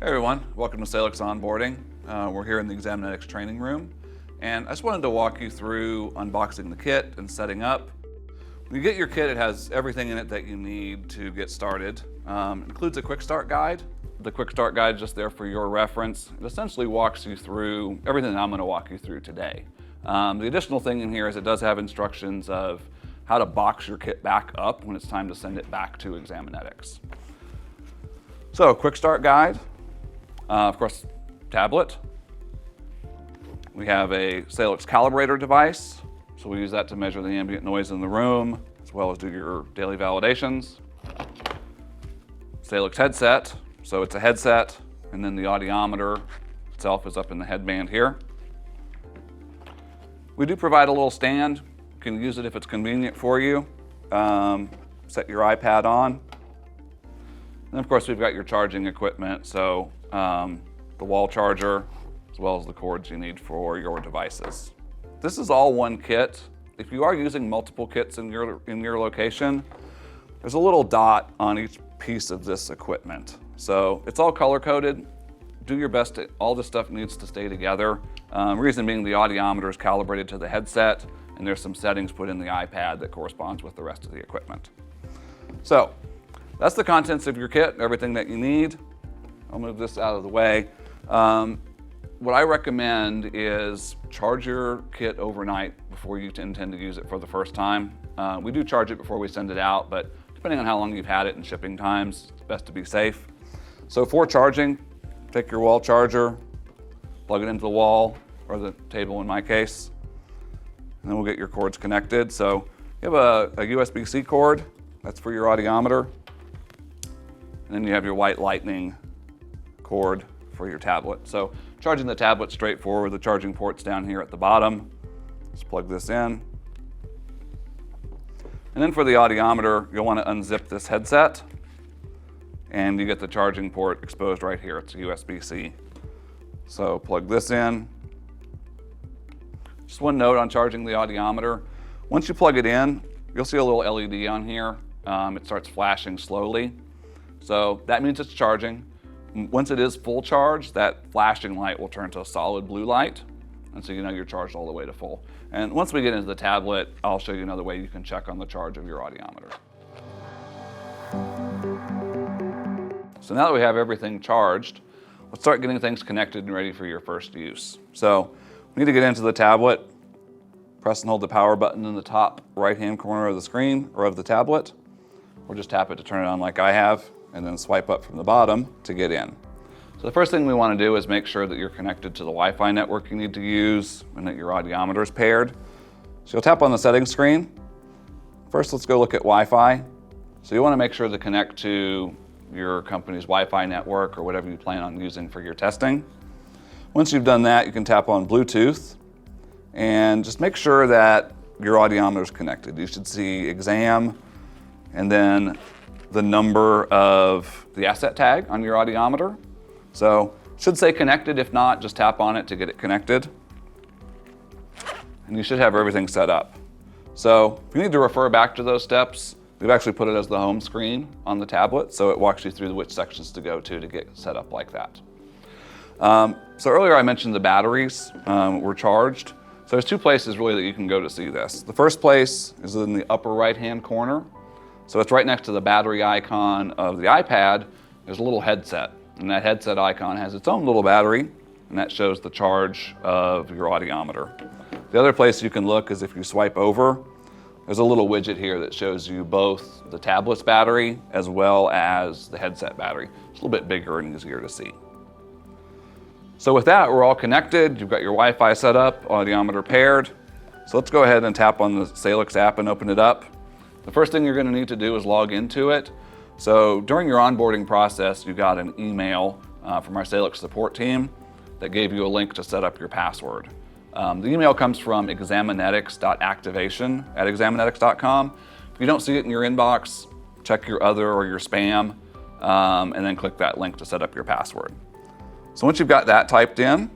Hey everyone, welcome to Salux Onboarding. We're here in the Examinetics training room, and I just wanted to walk you through unboxing the kit and setting up. When you get your kit, it has everything in it that you need to get started. It includes a quick start guide. The quick start guide is just there for your reference. It essentially walks you through everything that I'm going to walk you through today. The additional thing in here is it does have instructions of how to box your kit back up when it's time to send it back to Examinetics. So, quick start guide. Of course, tablet. We have a Salux calibrator device, so we use that to measure the ambient noise in the room, as well as do your daily validations. Salux headset, so it's a headset, and then the audiometer itself is up in the headband here. We do provide a little stand. You can use it if it's convenient for you. Set your iPad on. And of course, we've got your charging equipment, so the wall charger, as well as the cords you need for your devices. This is all one kit. If you are using multiple kits in your location, there's a little dot on each piece of this equipment. So it's all color-coded. Do your best. All this stuff needs to stay together. Reason being the audiometer is calibrated to the headset, and there's some settings put in the iPad that corresponds with the rest of the equipment. So that's the contents of your kit, everything that you need. I'll move this out of the way. What I recommend is charge your kit overnight before you intend to use it for the first time. We do charge it before we send it out, but depending on how long you've had it and shipping times, it's best to be safe. So for charging, take your wall charger, plug it into the wall, or the table in my case, and then we'll get your cords connected. So you have a USB-C cord, that's for your audiometer, and then you have your white lightning cord for your tablet. So charging the tablet straightforward, the charging port's down here at the bottom. Just plug this in. And then for the audiometer, you'll want to unzip this headset, and you get the charging port exposed right here. It's a USB-C. So plug this in. Just one note on charging the audiometer. Once you plug it in, you'll see a little LED on here. It starts flashing slowly. So that means it's charging. Once it is full charge, that flashing light will turn to a solid blue light, and so you know you're charged all the way to full. And once we get into the tablet, I'll show you another way you can check on the charge of your audiometer. So now that we have everything charged, let's start getting things connected and ready for your first use. So we need to get into the tablet. Press and hold the power button in the top right-hand corner of the screen or of the tablet, or just tap it to turn it on like I have, and then swipe up from the bottom to get in. So the first thing we want to do is make sure that you're connected to the Wi-Fi network you need to use and that your audiometer is paired. So you'll tap on the settings screen. First, let's go look at Wi-Fi. So you want to make sure to connect to your company's Wi-Fi network or whatever you plan on using for your testing. Once you've done that, you can tap on Bluetooth and just make sure that your audiometer is connected. You should see exam and then the number of the asset tag on your audiometer. So it should say connected. If not, just tap on it to get it connected. And you should have everything set up. So if you need to refer back to those steps, we've actually put it as the home screen on the tablet, so it walks you through which sections to go to get set up like that. So earlier I mentioned the batteries were charged. So there's two places really that you can go to see this. The first place is in the upper right-hand corner. So it's right next to the battery icon of the iPad. There's a little headset, and that headset icon has its own little battery, and that shows the charge of your audiometer. The other place you can look is if you swipe over, there's a little widget here that shows you both the tablet's battery as well as the headset battery. It's a little bit bigger and easier to see. So with that, we're all connected. You've got your Wi-Fi set up, audiometer paired. So let's go ahead and tap on the Salux app and open it up. The first thing you're going to need to do is log into it. So during your onboarding process, you got an email from our Salux support team that gave you a link to set up your password. The email comes from examinetics.activation@examinetics.com. If you don't see it in your inbox, check your other or your spam, and then click that link to set up your password. So once you've got that typed in,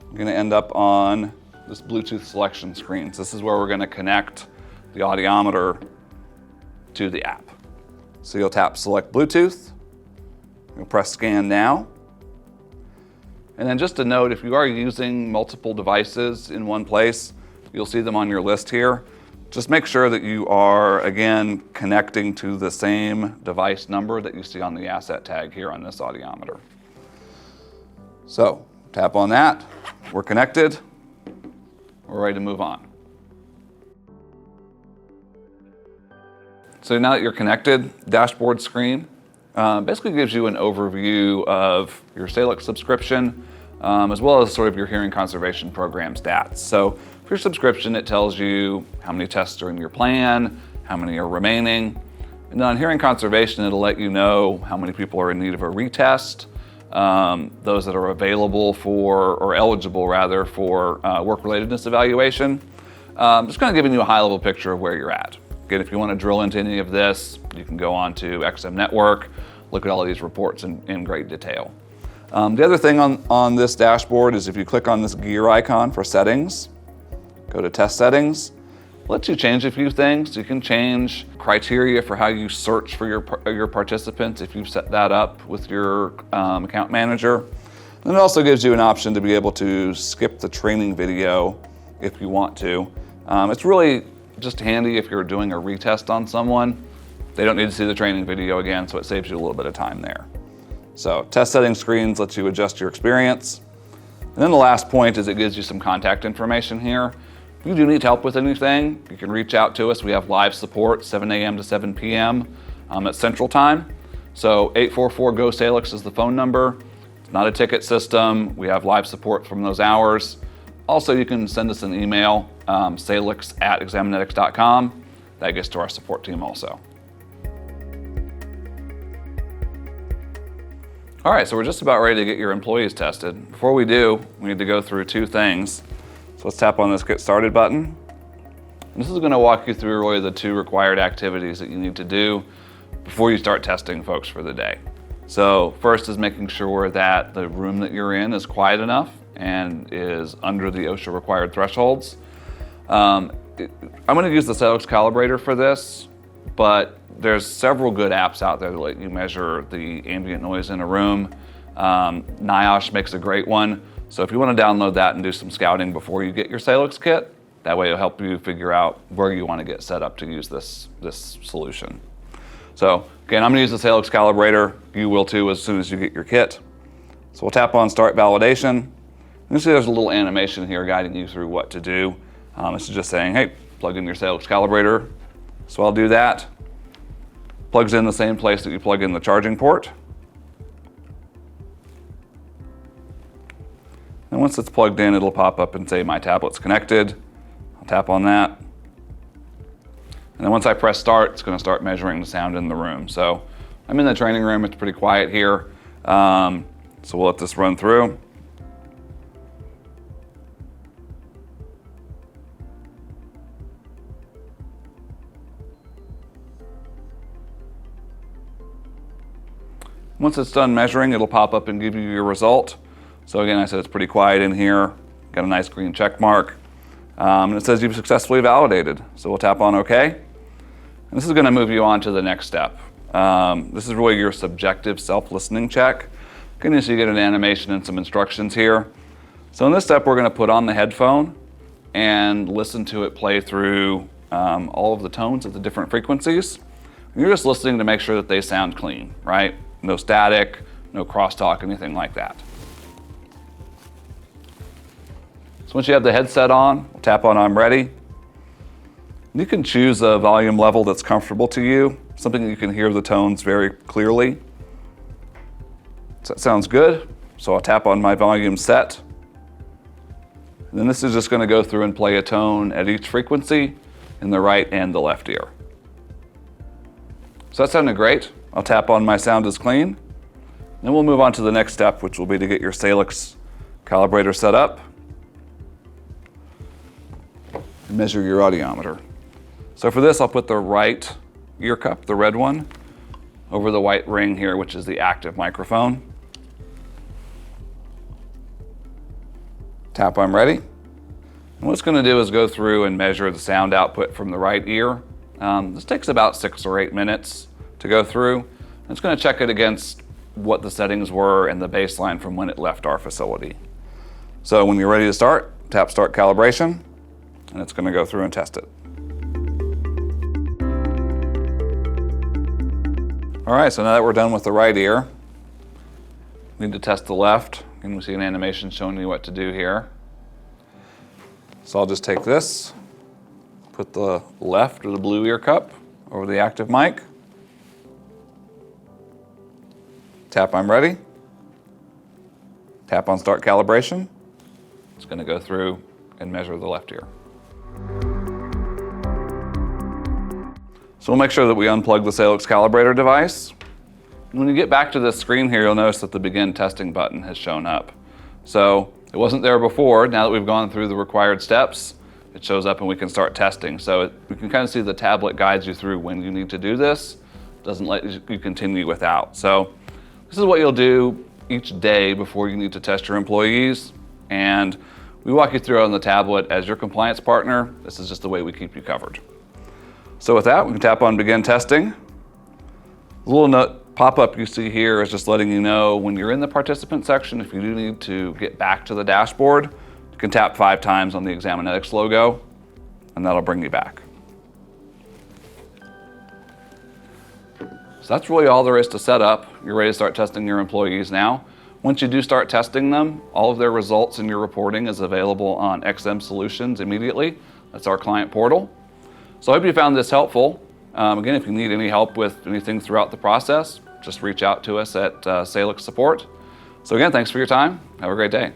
you're going to end up on this Bluetooth selection screen. So this is where we're going to connect the audiometer to the app. So you'll tap select Bluetooth, you'll press scan now, And then just a note, if you are using multiple devices in one place, you'll see them on your list here. Just make sure that you are, again, connecting to the same device number that you see on the asset tag here on this audiometer. So tap on that, we're connected, we're ready to move on. So now that you're connected, dashboard screen basically gives you an overview of your Salux subscription, as well as sort of your hearing conservation program stats. So for your subscription, it tells you how many tests are in your plan, how many are remaining. And then on hearing conservation, it'll let you know how many people are in need of a retest, those that are available for, or eligible rather, for work-relatedness evaluation. Just kind of giving you a high-level picture of where you're at. Again, if you want to drill into any of this, you can go on to XM Network, look at all of these reports in great detail. The other thing on this dashboard is if you click on this gear icon for settings, go to test settings, it lets you change a few things. You can change criteria for how you search for your participants if you've set that up with your account manager. And it also gives you an option to be able to skip the training video if you want to. It's really just handy if you're doing a retest on someone. They don't need to see the training video again, so it saves you a little bit of time there. So test setting screens lets you adjust your experience. And then the last point is it gives you some contact information here. If you do need help with anything, you can reach out to us. We have live support 7 a.m. to 7 p.m. At Central Time. So 844-GO-SALUX is the phone number. It's not a ticket system. We have live support from those hours. Also, you can send us an email, salux@examinetics.com. That gets to our support team also. All right, so we're just about ready to get your employees tested. Before we do, we need to go through two things. So let's tap on this Get Started button. And this is going to walk you through really the two required activities that you need to do before you start testing folks for the day. So first is making sure that the room that you're in is quiet enough and is under the OSHA required thresholds. I'm going to use the Salux calibrator for this, but there's several good apps out there that let you measure the ambient noise in a room. NIOSH makes a great one. So if you want to download that and do some scouting before you get your Salux kit, that way it'll help you figure out where you want to get set up to use this solution. So again, I'm going to use the Salux calibrator. You will too as soon as you get your kit. So we'll tap on Start Validation. You can see there's a little animation here guiding you through what to do. This is just saying, hey, plug in your Salux calibrator. So I'll do that. Plugs in the same place that you plug in the charging port. And once it's plugged in, it'll pop up and say my tablet's connected. I'll tap on that. And then once I press start, it's going to start measuring the sound in the room. So I'm in the training room. It's pretty quiet here. So we'll let this run through. Once it's done measuring, it'll pop up and give you your result. So again, I said it's pretty quiet in here. Got a nice green check mark. And it says you've successfully validated. So we'll tap on OK. And this is going to move you on to the next step. This is really your subjective self-listening check. Again, so you get an animation and some instructions here. So in this step, we're going to put on the headphone and listen to it play through all of the tones at the different frequencies. And you're just listening to make sure that they sound clean, right? No static, no crosstalk, anything like that. So once you have the headset on, we'll tap on I'm ready. You can choose a volume level that's comfortable to you, something that you can hear the tones very clearly. So that sounds good. So I'll tap on my volume set. And then this is just going to go through and play a tone at each frequency in the right and the left ear. So that sounded great. I'll tap on my sound is clean. Then we'll move on to the next step, which will be to get your Salux calibrator set up and measure your audiometer. So for this, I'll put the right ear cup, the red one, over the white ring here, which is the active microphone. Tap I'm ready. And what it's going to do is go through and measure the sound output from the right ear. This takes about 6 or 8 minutes to go through. It's going to check it against what the settings were and the baseline from when it left our facility. So when you're ready to start, tap Start Calibration, and it's going to go through and test it. All right, so now that we're done with the right ear, we need to test the left, and we see an animation showing you what to do here. So I'll just take this, put the left or the blue ear cup over the active mic, tap I'm ready, tap on Start Calibration. It's going to go through and measure the left ear. So we'll make sure that we unplug the Salux calibrator device. When you get back to this screen here, you'll notice that the Begin Testing button has shown up. So it wasn't there before. Now that we've gone through the required steps, it shows up and we can start testing. So we can kind of see the tablet guides you through when you need to do this. It doesn't let you continue without. So this is what you'll do each day before you need to test your employees. And we walk you through it on the tablet as your compliance partner. This is just the way we keep you covered. So with that, we can tap on Begin Testing. The little note pop-up you see here is just letting you know when you're in the participant section, if you do need to get back to the dashboard, you can tap 5 times on the Examinetics logo, and that'll bring you back. So that's really all there is to set up. You're ready to start testing your employees now. Once you do start testing them, all of their results in your reporting is available on XM Solutions immediately. That's our client portal. So I hope you found this helpful. Again, if you need any help with anything throughout the process, just reach out to us at Salux Support. So again, thanks for your time. Have a great day.